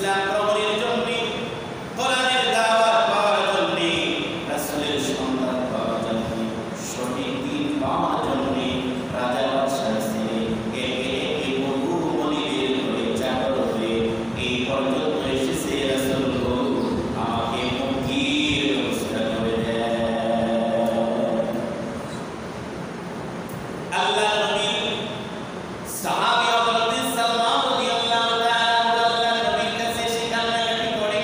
ইসলাম গ্রহণের জন্য, কোরআনের দাওয়াত পাওয়ার জন্য, রাসূলের সন্ধান পাওয়ার জন্য, সঠিক দিন পাওয়ার জন্য রাজা বাদশাহ ছেলে একে একে বহু মনিবের ঘরে চাকর হয়ে এই পর্যন্ত এসেছে। রাসূল গো, আমাকে মুক্তির ব্যবস্থা করে দেন। আল্লাহ নবী সাহাবী হযরত সালমান রাদিয়াল্লাহু তাআলা আল্লাহ নবীর কাছে এসে কান্নাকাটি করে।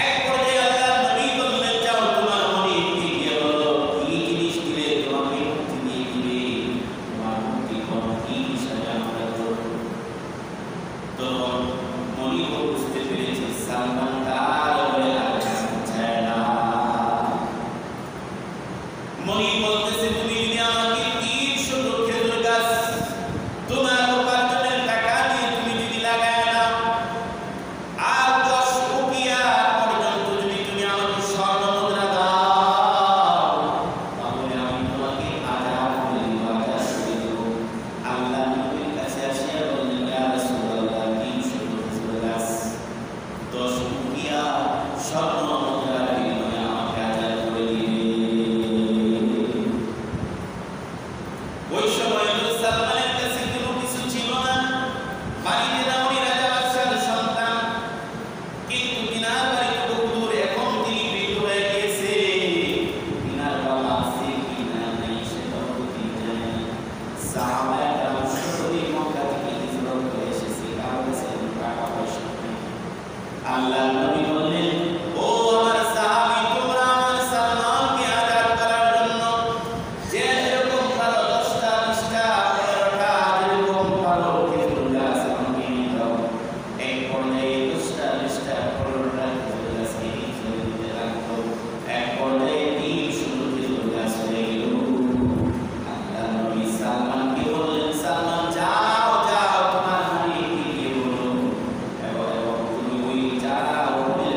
এক পর্যায়ে আল্লাহ নবী বললেন, যাও তোমার মনিবকে গিয়ে বলো কি জিনিস দিলে তোমাকে মুক্তি দিয়ে দিবে, তোমার মুক্তি কোন কি বিষয়ে আমরা করব। তো মনিব বুঝতে পেরেছে সালমান তার বলে আর চায় না। মনিব বলতেছে, তুমি যদি আমাকে 300 খেজুর গাছ তোমার উপার্জনের টাকা দিয়ে তুমি যদি লাগায় নাও, আর 10 উকিয়া পর্যন্ত যদি তুমি আমাকে স্বর্ণ মুদ্রা দাও, তাহলে আমি তোমাকে আজাদ করে দিব, আজাদ করে দিব। আল্লাহ নবীর কাছে আসিয়া বললেন, ইয়া রাসূলুল্লাহ, 300 খেজুর গাছ 10 উকিয়া স্বর্ণ মুদ্রার বিনিময়ে আমাকে আজাদ করে দিবে। ওই সময় সালমানের কাছে কোনো কিছু ছিল না, বাড়িতে না উনি রাজা বাদশার সন্তান, কিন্তু তিনার বাড়ি খুব দূর, এখন তিনি বৃদ্ধ হয়ে গিয়েছে, তিনার বাবা আছে কি না নাই সেটাও তিনি জানেন না। সাহাবায়ে কেরাম সকলেই মক্কা থেকে হিজরত করে এসেছে, কারো কাছে টাকা পয়সা নেই। আল্লাহ নবী বললেন, ও আমার সাহাবী, তোমরা আমার সালমানকে আজাদ করার জন্য যে যেরকম পারো 10টা 20টা 15টা যেরকম পারো খেজুর গাছ আমাকে দাও। এক পর্যায়ে 10টা 20টা 15টা খেজুর গাছকে হিজরত দিতে লাগলো। এক পর্যায়ে 300 খেজুর গাছ হয়ে গেল। আল্লাহ নবী সালমানকে বললেন, সালমান যাও যাও তোমার মনিবকে গিয়ে বলো এবং তুমি ওই যারা ওদের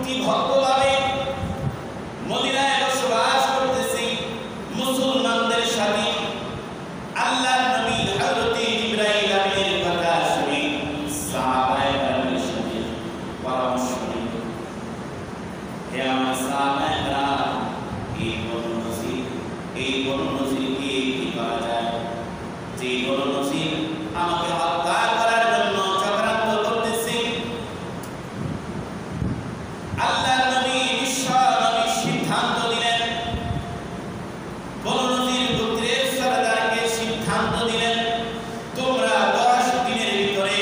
চুক্তিবদ্ধভাবে মদিনায় বসবাস করতেছি মুসলমানদের সাথে। আল্লাহর নবী হযরত জিবরাইল আমিনের কথা শুনে সাহাবায়ে কেরামের সাথে পরামর্শ নিলেন, হে আমার সাহাবায়ে কেরাম, এই বনু নজিরকে কি করা যায়? যে বনু নজির আমাকে হত্যা করার জন্য চক্রান্ত করতেছে। আল্লাহর নবী বিশ্ব নবী সিদ্ধান্ত দিলেন, বনু নজির গোত্রের সরদারকে সিদ্ধান্ত দিলেন, তোমরা 10 দিনের ভিতরে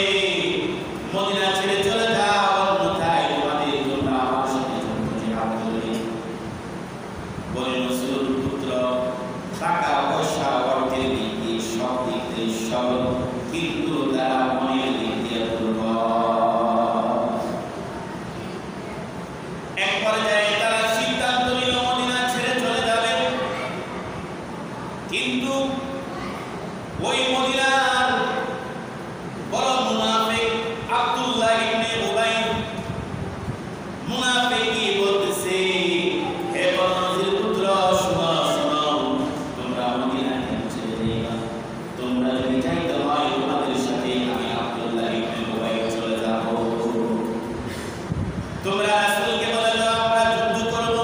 মদিনা ছেড়ে চলে যাও, অন্যথায় তোমাদের জন্য আমার সাথে জিহাদ করবে। বনু নজির পুত্র টাকা পয়সা অর্থের দিক দিয়ে সব দিক দিয়ে সবল, কিন্তু তারা মনের দিক দিয়ে দুর্বল। এক পর্যায়ে তারা সিদ্ধান্ত নিল মদিনা ছেড়ে চলে যাবে, কিন্তু ওই মদিনার বড় মুনাফিক আব্দুল্লাহ ইবনে উবাই মুনাফিকি বলতেছে, হে বনু নজির পুত্র, শোনো শোনো, তোমরা মদিনা ছেড়ে যাইবা। তোমরা যদি যাইতে হয় তোমাদের সাথে আমি আব্দুল্লাহ ইবনে উবাই চলে যাব। তোমরা রাসূলকে বলে দাও আমরা যুদ্ধ করব,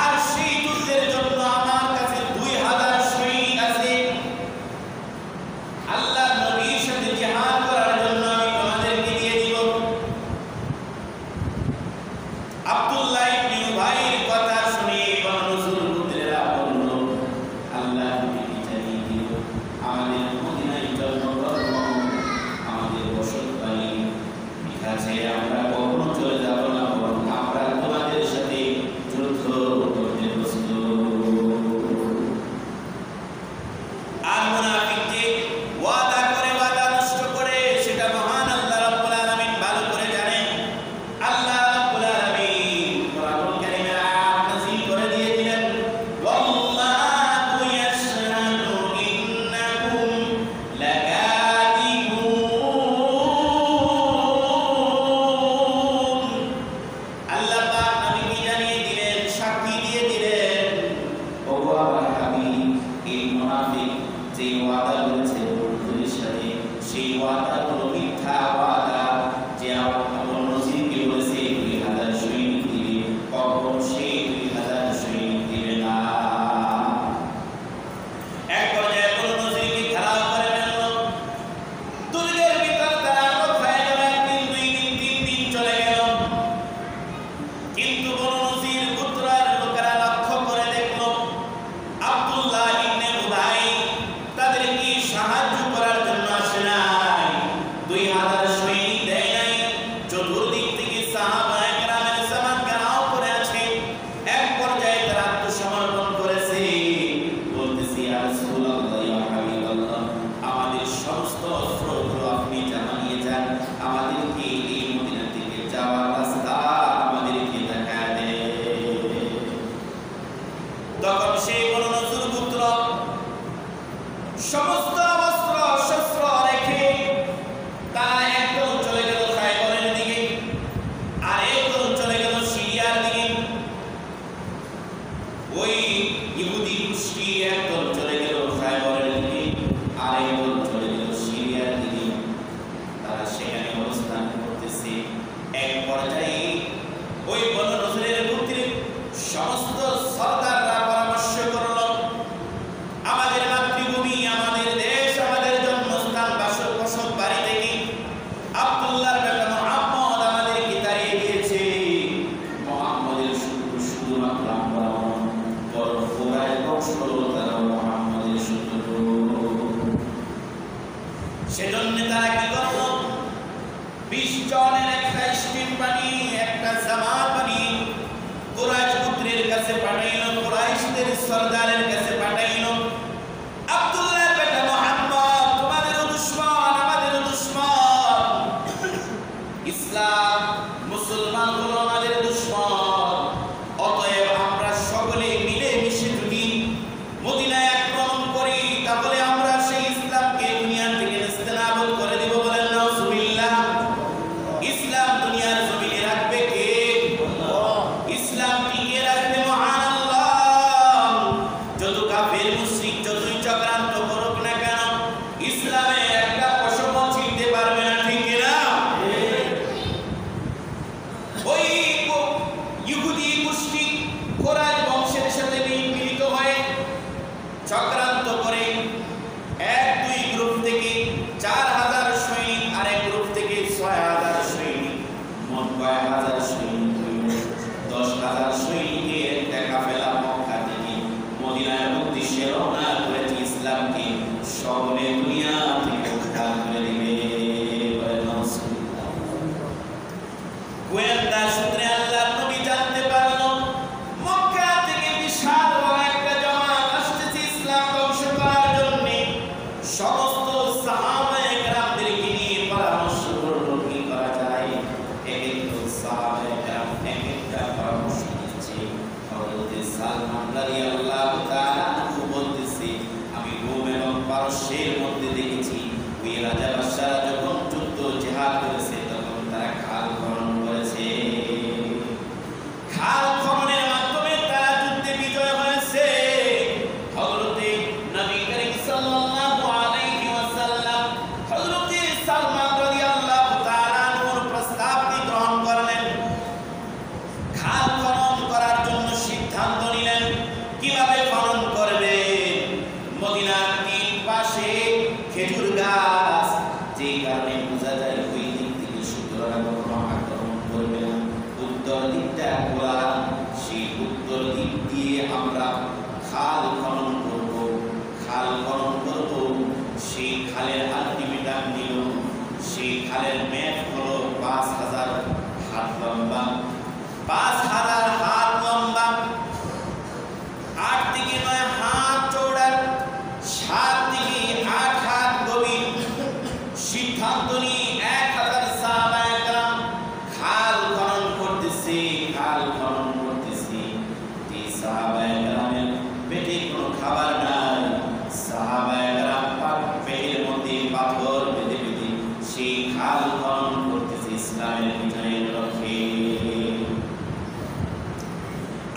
আর সেই যুদ্ধের জন্য আমার কাছে 2000 সৈনিক আছে। আল্লাহর নবীর সাথে জিহাদ করার জন্য আমি তোমাদেরকে দিয়ে দিব। আব্দুল্লাহ ইবনে উবাইর কথা শুনে বনু নজির গোত্রেরা বলল, আল্লাহ নবীকে জানিয়ে দিও আমাদের মদিনায় জন্মগ্রহণ, আমাদের বসত বাড়ি, ঠিক আছে, আমরা কখনো চলে যাব না, বরং আমরা তোমাদের সাথে যুদ্ধ করতে প্রস্তুত। আর মুনাফিক যে ওয়াদা করে ওয়াদা নষ্ট করে, সেটা মহান আল্লাহ রাব্বুল আলামিন ভালো করে জানেন। আল্লাহ রাব্বুল আলামিন কোরআনুল কারীমে আয়াত নাযিল করে দিয়ে দিলেন, ওয়াল্লাহু ইয়াশহাদু ইন্নাকুম লাকাযিবুন। আল্লাহ পাক নবীকে জানিয়ে দিলেন, সাক্ষী দিয়ে দিলেন, ওগো আমার হাবিব, এই মুনাফিক যে ওয়াদা করেছে বন্ধুদের সাথে, সেই ওয়াদাগুলো মিথ্যা ওয়াদা। যে বনু নজিরকে বলেছে 2000 সৈনিক দিবে, কখনো সেই 2000 সৈনিক দিবে না। এক পর্যায়ে বনু নজিরকে ঘেরাও করে ফেলল। দুর্গের ভিতর তারা কোথায় গেল? 1 দিন 2 দিন 3 দিন চলে গেল, কিন্তু বনু নজির গোত্রের লোকেরা লক্ষ্য করে দেখল আব্দুল্লাহ ইবনে উবাই তাদেরকে সাহায্য করার জন্য আসে নাই, 2000 সৈনিক দেয় নাই। চতুর্দিক থেকে সাহাবায়ে কেরামের সামান ঘেরাও করে আছে। এক পর্যায়ে তারা আত্মসমর্পণ করেছে, বলতেছে, ইয়া রাসূলুল্লাহ, ইয়া হাবিবাল্লাহ, আমাদের সমস্ত অস্ত্রগুলো আপনি জমা নিয়ে যান, আমাদেরকে এই মদিনা থেকে যাওয়ার রাস্তা আমাদেরকে দেখায় দেন। তখন সেই বনু নজির গোত্র সমস্ত অস্ত্র শস্ত্র রেখে তারা একদল চলে গেল খায়বরের দিকে, আর একদল চলে গেল সিরিয়ার দিকে। ওই ইহুদি গোষ্ঠী একদল চলে গেল খায়বরের দিকে, আর একদল চলে গেল সিরিয়ার দিকে। তারা সেখানে অবস্থান করতেছে। এক পর্যায়ে ওই বনু নজিরের গোত্রের সমস্ত সরদাররা পরামর্শ করল, আমাদের মাতৃভূমি, আমাদের দেশ, আমাদের জন্মস্থান, বসত বাড়ি থেকে আব্দুল্লাহর বেটা মুহাম্মদ আমাদেরকে তাড়িয়ে দিয়েছে। মুহাম্মদের শুধুমাত্র আমরা নয়, বরং কুরাইশ বংশ তারা মুহাম্মদের শত্রু। সেজন্য তারা কি করল? 20 জনের একটা স্টিম বানিয়ে, একটা জামাত বানিয়ে কুরাইশ গোত্রের কাছে পাঠাইল, কুরাইশদের সরদারের কাছে পাঠাইল, আব্দুল্লাহর বেটা মুহাম্মদ তোমাদেরও দুশমন, আমাদেরও দুশমন, ইসলাম মুসলমান হলো আমাদের দুশমন। অতএব আমরা সকলে মিলে মিশে যদি মদিনায় আক্রমণ করি, তাহলে আমরা সেই ইসলামকে দুনিয়া থেকে নিস্তেনাবুদ করে দিব। বলেন নাউজুবিল্লাহ। ইসলাম দুনিয়ার জমিনে রাখবে কে? রাদিয়াল্লাহু তাআলা আনহু বলতেছে, আমি রোম এবং পারস্যের মধ্যে দেখেছি ওই রাজা বাদশারা যখন যুদ্ধ জিহাদ করেছে তখন তারা খাল খনন করেছে। খাল খননের মাধ্যমে তারা যুদ্ধে বিজয় হয়েছে। হযরতে নবী করিম সাল্লাল্লাহু আলাইহি ওয়াসাল্লাম হযরতে সালমান রাদিয়াল্লাহু তাআলা আনহুর প্রস্তাবটি গ্রহণ করলেন। খাল খনন করার জন্য সিদ্ধান্ত নিলেন। কিভাবে খনন করবে? মদিনার তিন পাশে খেজুর গাছ, যেই কারণে বোঝা যায় ওই দিক থেকে শত্রুরা কখনো আক্রমণ করবে না। উত্তর দিকটা খোলা, সেই উত্তর দিক দিয়ে আমরা খাল খনন করব। খাল খনন করব, সেই খালের আলটিমেটাম নিল। সেই খালের ম্যাপ হলো 5000 হাত লম্বা, 5000 হাত লম্বা, 8 থেকে 9 হাত চওড়া, 7 থেকে 8 হাত গভীর। সিদ্ধান্ত নিয়ে 1000 সাহাবায়ে কেরাম খাল খনন করতেছে, খাল খনন করতেছে। এই সাহাবায়ে কেরামের পেটে কোনো খাবার নাই। সাহাবায়ে কেরাম পেটের মধ্যে পাথর বেঁধে বেঁধে সেই খাল খনন করতেছে ইসলামের বিজয়ের লক্ষ্যে।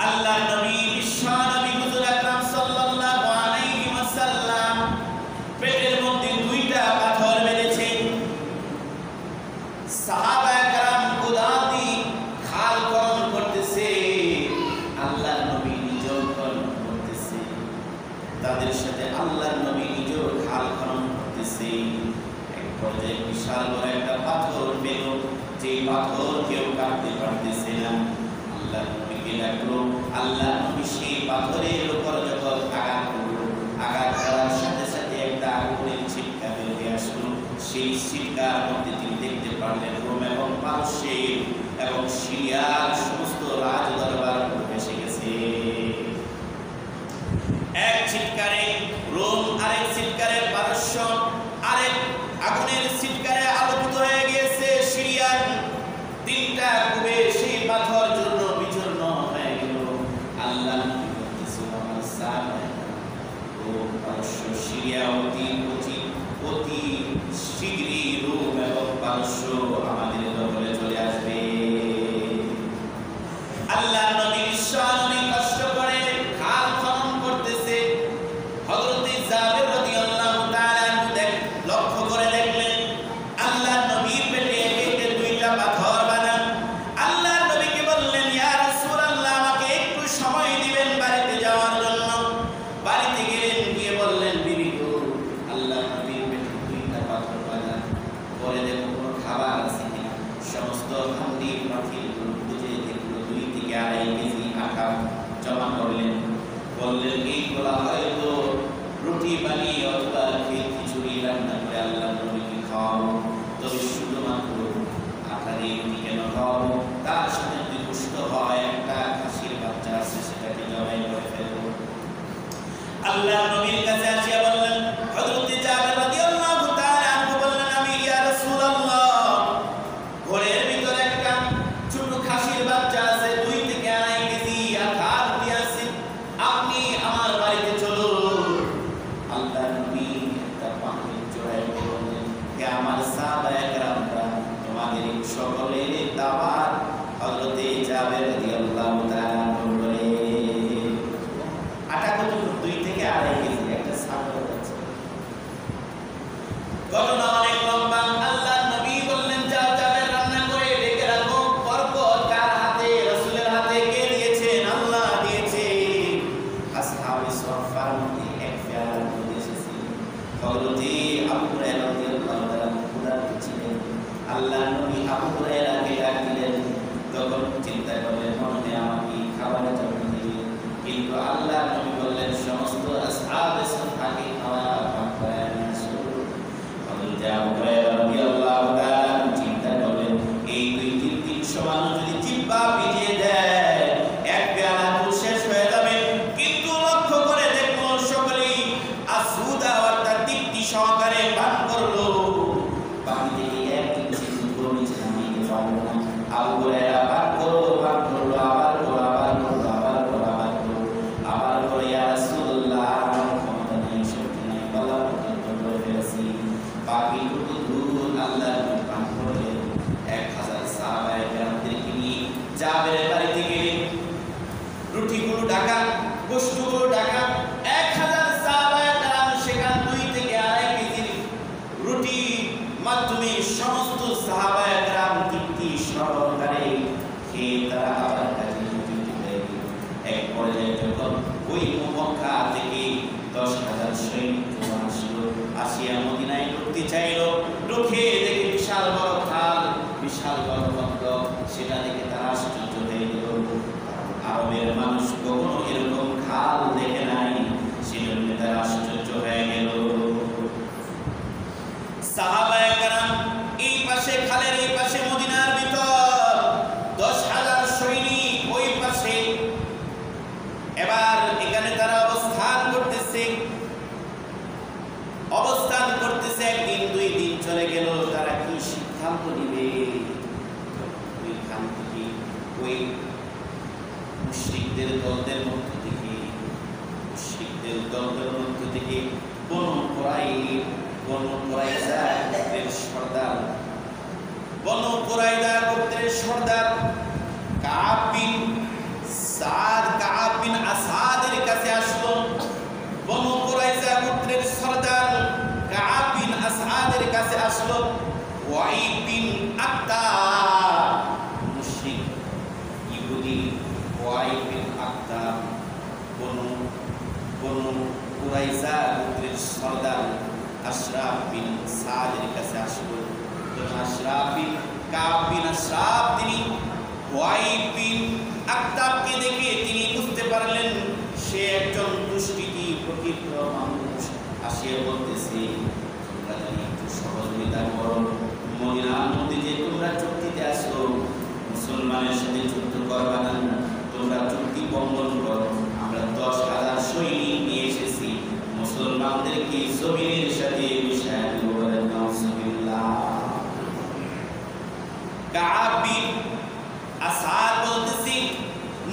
আল্লাহ নবী বিশ্বনবী হুজুর আকরাম সাল্লাল্লাহু আলাইহি ওয়াসাল্লাম পেটের মধ্যে 2টা পাথর বেঁধেছে। সাহাবায়ে কেরাম কুদাতি খাল খনন করতেছে, আল্লাহ নবী নিজেও খনন করতেছে। তাদের সাথে আল্লাহ নবী নিজেও খাল খনন করতেছে। এক পর্যায়ে বিশাল বড় একটা পাথর পেল, যে পাথর কেউ কাটতে পারতেছে না। আল্লাহ নবীকে ডাকলো। আল্লাহ নবী সেই পাথরের উপর যখন আঘাত করলো, আঘাত করার সাথে সাথে একটা আগুনের ছিটকা বেরিয়ে আসলো। সেই ছিটকার মধ্যে তিনি দেখতে পারলেন রোম এবং পারস্যের এবং সিরিয়ার সমস্ত রাজ দরবার এসে গেছে। এক ছিটকারে রোম, আরেক ছিটকারে পারস্য, আরেক আগুনের ছিটকারে আলোকিত হয়ে গিয়েছে সিরিয়ার। 3টা কূপে সেই পাথর জন্য বিচূর্ণ হয়ে গেল। আল্লাহ পারস্য সিরিয়া অতি শীঘ্রই রোম এবং পারস্য আমাদের দখলে চলে আসবে। আল্লাহ নবী বিশ্বনবী কষ্ট করে খাল খনন করতেছে। হযরতে জাবের রাদিয়াল্লাহু তাআলা লক্ষ্য করে দেখলেন আল্লাহ নবীর পেটে একে 2টা পাথর বাঁধা। আল্লাহ নবীকে বললেন, ইয়া রাসূলুল্লাহ, আমাকে একটু সময় দিবেন বাড়িতে যাওয়ার জন্য। বাড়িতে গেলেন, গিয়ে বললেন, বিবি গো, আল্লাহ নবীর পেটে 2টা পাথর বাঁধা। পরে দেখো কোনো খাবার আছে কিনা। সমস্ত হান্ডি পাতিলগুলো খুঁজে দেখলো 2 থেকে 2.5 কেজি আটা জমা করলেন। বললেন, এইগুলা হয়তো রুটি বানিয়ে অথবা খিচুড়ি রান্না করে আল্লাহ নবীকে খাওয়াবো। তবে শুধুমাত্র আটা দিয়ে রুটি কেন খাওয়াবো? তার সাথে যদি পুষ্ট হয় একটা খাসির বাচ্চা আছে, সেটাকে জবাই করে ফেলবো। আল্লাহ নবীর কাছে আসিয়া বললেন, হযরতে জাবের রাদিয়াল্লাহু তাআলা আনহু বললেন, আমি ইয়া রাসূলুল্লাহ, ঘরের ভিতরে একটা ছোট খাসির বাচ্চা আছে, 2 থেকে 2.5 কেজি আটা রুটি আছে, আপনি আমার বাড়িতে চলুন। আল্লাহ নবী একটা পানির জোড়ায় বললেন, হে আমার সাহাবায়ে কেরামরা, তোমাদের সকলের দাওয়াত। হযরতে জাবের রাদিয়াল্লাহু তাআলা বললেন, আটা কত? 2 থেকে 2.5 কেজি, একটা সাগর মুশরিকদের দলদের মধ্য থেকে বনু কুরাইজা গোত্রের সর্দার কাব বিন আসাদের কাছে আসলো। বনু কুরাইজা গোত্রের সর্দার কাব বিন আসাদের কাছে আসলো। ওয়াইদ বিন আক্তাব, মুশরিক ইহুদি ওয়াইদ বিন আক্তাব বনু কুরাইজা গোত্রের সর্দার আশরাফ বিন সাদের কাছে আসলো। আশরাফ বিন কাব বিন আশরাফ তিনি ওয়াইদ বিন আক্তাবকে দেখে তিনি বুঝতে পারলেন সে একজন দুষ্কৃতী প্রকৃত মানুষ। আসিয়া বলতেছে, তোমরা যদি একটু সহযোগিতা করো, মদিনার মধ্যে যে তোমরা চুক্তিতে আসো, মুসলমানের সাথে যুদ্ধ করবা না, তোমরা চুক্তি ভঙ্গন করো। আমরা 10,000 সৈনিক নিয়ে এসেছি, মুসলমানদেরকে জমিনের সাথে মিশায় দেব। বলেন নাউজুবিল্লাহ। কাব বিন আসাদ বলতেছি,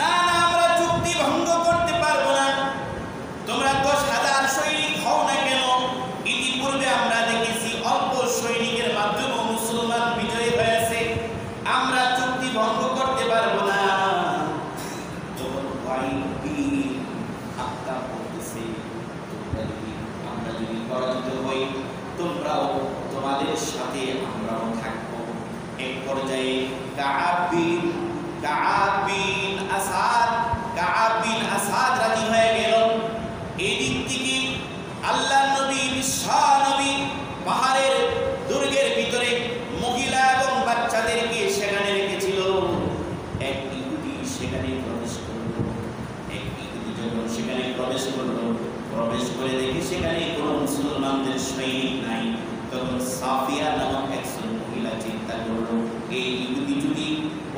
না না, আমরা চুক্তি ভঙ্গ করতে পারবো না। তোমরা 10,000 সৈনিক হও না কেন, ইতিপূর্বে আমরা দেখেছি অল্প সৈনিকের মাধ্যমে মুসলমান বিজয়ী হয়েছে, আমরা চুক্তি ভঙ্গ করতে পারবো না। আমরা যদি পরাজিত হই, তোমরাও, তোমাদের সাথে আমরাও থাকবো। এক পর্যায়ে কাব বিন আসাদ রাজি হয়ে গেল। এদিক থেকে আল্লাহ নবী, বিশ্ব নবী পাহাড়ের দুর্গের ভিতরে মহিলা এবং বাচ্চাদেরকে সেখানে রেখেছিল। এক ইহুদি সেখানে প্রবেশ করল। যখন সেখানে প্রবেশ করে দেখি সেখানে কোনো মুসলমানদের সৈনিক নাই, তখন সাফিয়া নামক একজন মহিলা চিন্তা করলো, এই ইহুদি যদি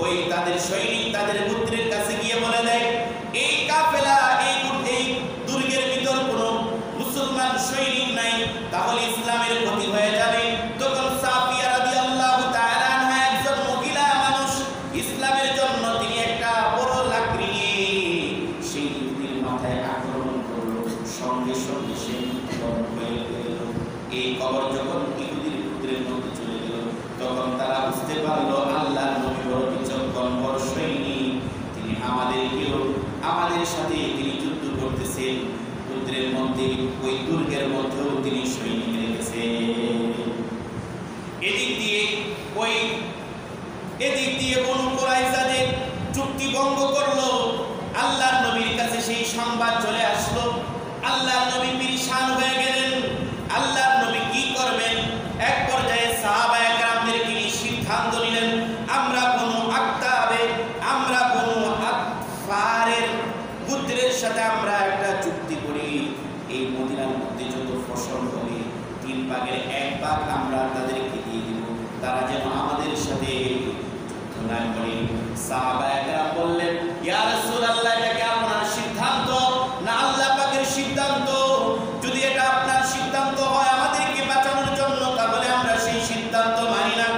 ওই তাদের সৈনিক তাদের পুত্রের কাছে গিয়ে বলে দেয় এই কাফেলা এই দুর্গের ভিতর কোনো মুসলমান সৈনিক নাই, তাহলে ইসলামের ক্ষতি হয়ে যাবে। তখন সাফিয়া রাদিয়াল্লাহু তাআলা আনহা একজন মহিলা মানুষ, ইসলামের জন্য তিনি একটা বড় লাকড়ি নিয়ে সেই ইহুদির মাথায় আক্রমণ করলো। সঙ্গে সঙ্গে সে মৃত্যুবরণ হয়ে গেল। এই খবর যখন ইহুদির পুত্রের মধ্যে চলে গেল, তখন তারা বুঝতে পারলো আল্লাহর নবী বড় বিচক্ষণ, বড় সৈনিক, তিনি আমাদের সাথে তিনি যুদ্ধ করতেছেন। পুত্রের মধ্যে ওই দুর্গের মধ্যেও তিনি সৈনিক রেখেছেন। এদিক দিয়ে বনু কুরাইজাদের চুক্তি ভঙ্গ করলো। আল্লাহর নবীর কাছে সেই সংবাদ চলে আসলো। আল্লাহর নবী পেরেশান হয়ে গেলেন। আল্লাহর নবী কি করবেন? এক পর্যায়ে সাহাবায়ে কেরামদেরকে নিয়ে সিদ্ধান্ত নিলেন, আমরা বনু আতফারের পুত্রের সাথে আমরা একটা চুক্তি করি, এই মদিনার মধ্যে যত ফসল হবে 3 ভাগের 1 ভাগ আমরা তাদেরকে দিয়ে দিব, তারা যেন আমাদের সাথে যুদ্ধ না করে। সাহাবায়ে কেরাম বললেন, ইয়া রাসূলুল্লাহ, এটা কি আপনার সিদ্ধান্ত না আল্লাহ পাকের সিদ্ধান্ত? যদি এটা আপনার সিদ্ধান্ত হয় আমাদেরকে বাঁচানোর জন্য, তাহলে আমরা সেই সিদ্ধান্ত মানি না।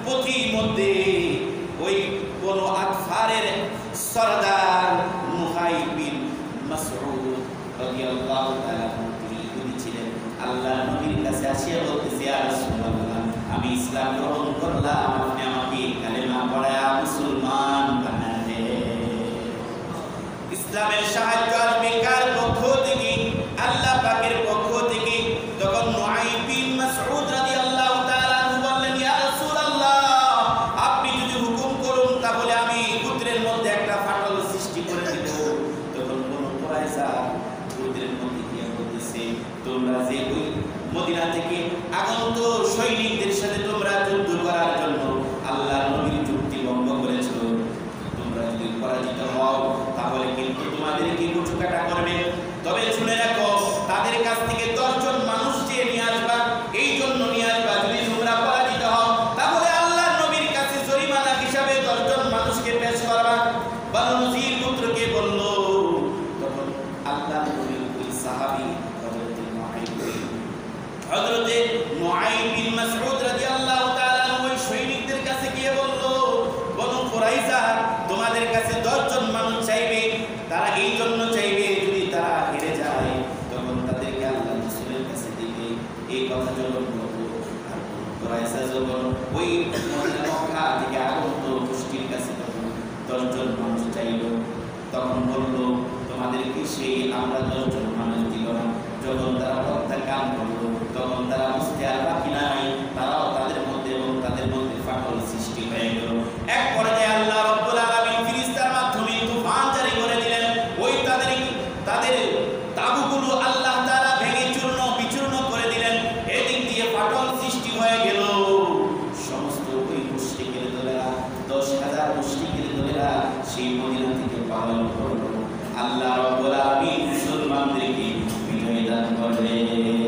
পথিমধ্যে ওই বনু আতফারের সরদার মুহাইব বিন মাসউদ রাদিয়াল্লাহু তাআলা তিনি ইহুদি ছিলেন। আল্লাহর নবীর কাছে আসিয়া বলতেছে, ইয়া রাসূলুল্লাহ, আমি ইসলাম গ্রহণ করলাম, আপনি আমাকে কালেমা পড়ায়া মুসলমান বানায় দেন। ইসলামের সাহায্য আসবে কার পক্ষ থেকে? আল্লাহ পাকের পক্ষ থেকে। তখন মুহাইব বিন মাসউদ রাদিয়াল্লাহু তাআলা বললেন, ইয়া রাসূলুল্লাহ, আপনি যদি হুকুম করুন তাহলে আমি পুত্রের মধ্যে একটা ফাটল সৃষ্টি করে দেব। তখন বনু কুরাইজা পুত্রের মধ্যে গিয়ে বলতেছে, তোমরা যে ওই মদিনা থেকে আগত সৈনিকদের সাথে তোমরা যুদ্ধ করার জন্য আল্লাহর নবীর চুক্তি ভঙ্গ করেছো, তোমরা যদি পরাজিত হও তাহলে কিন্তু তোমাদেরকে কুচকাটা করবে। তবে শুনে রাখো, তাদের কাছ থেকে 10 জন মানুষ যে নিয়ে আসবা, এই জন্য নিয়ে আসবা, যদি তোমরা পরাজিত হও তাহলে আল্লাহর নবীর কাছে জরিমানা হিসাবে 10 জন মানুষকে পেশ করবা। বনু নজির পুত্রকে বলল। তখন আল্লাহর নবীর ওই সাহাবী হযরতে মুআইব বিন মাসউদ রাদিয়াল্লাহু তাআলা ওই সৈনিকদের কাছে গিয়ে বলল, বনু কুরাইজা তোমাদের কাছে 10 জন মানুষ চাইবে, তারা সেই আমরা 10 জন মানুষ দিল না। যখন তারা প্রত্যাখ্যান করলো তখন তারা বুঝতে আর বাকি নাই, তারাও তাদের মধ্যে এবং তাদের মধ্যে ফাটল সৃষ্টি হয়ে গেল। এক পর্যায়ে আল্লাহ রাব্বুল আলামিন ফেরেশতার মাধ্যমে তুফান জারি করে দিলেন। ওই তাদের তাঁবুগুলো আল্লাহ তাআলা ভেঙে চূর্ণ বিচূর্ণ করে দিলেন। এদিক দিয়ে ফাটল সৃষ্টি হয়ে গেল। সমস্ত ওই মুশরিকের দলেরা 10,000 মুশরিকের দলেরা সেই মদিনা থেকে পালান করলো। আল্লাহ রাব্বুল আলামিন মুসলমানদেরকে বিজয় দান করলেন।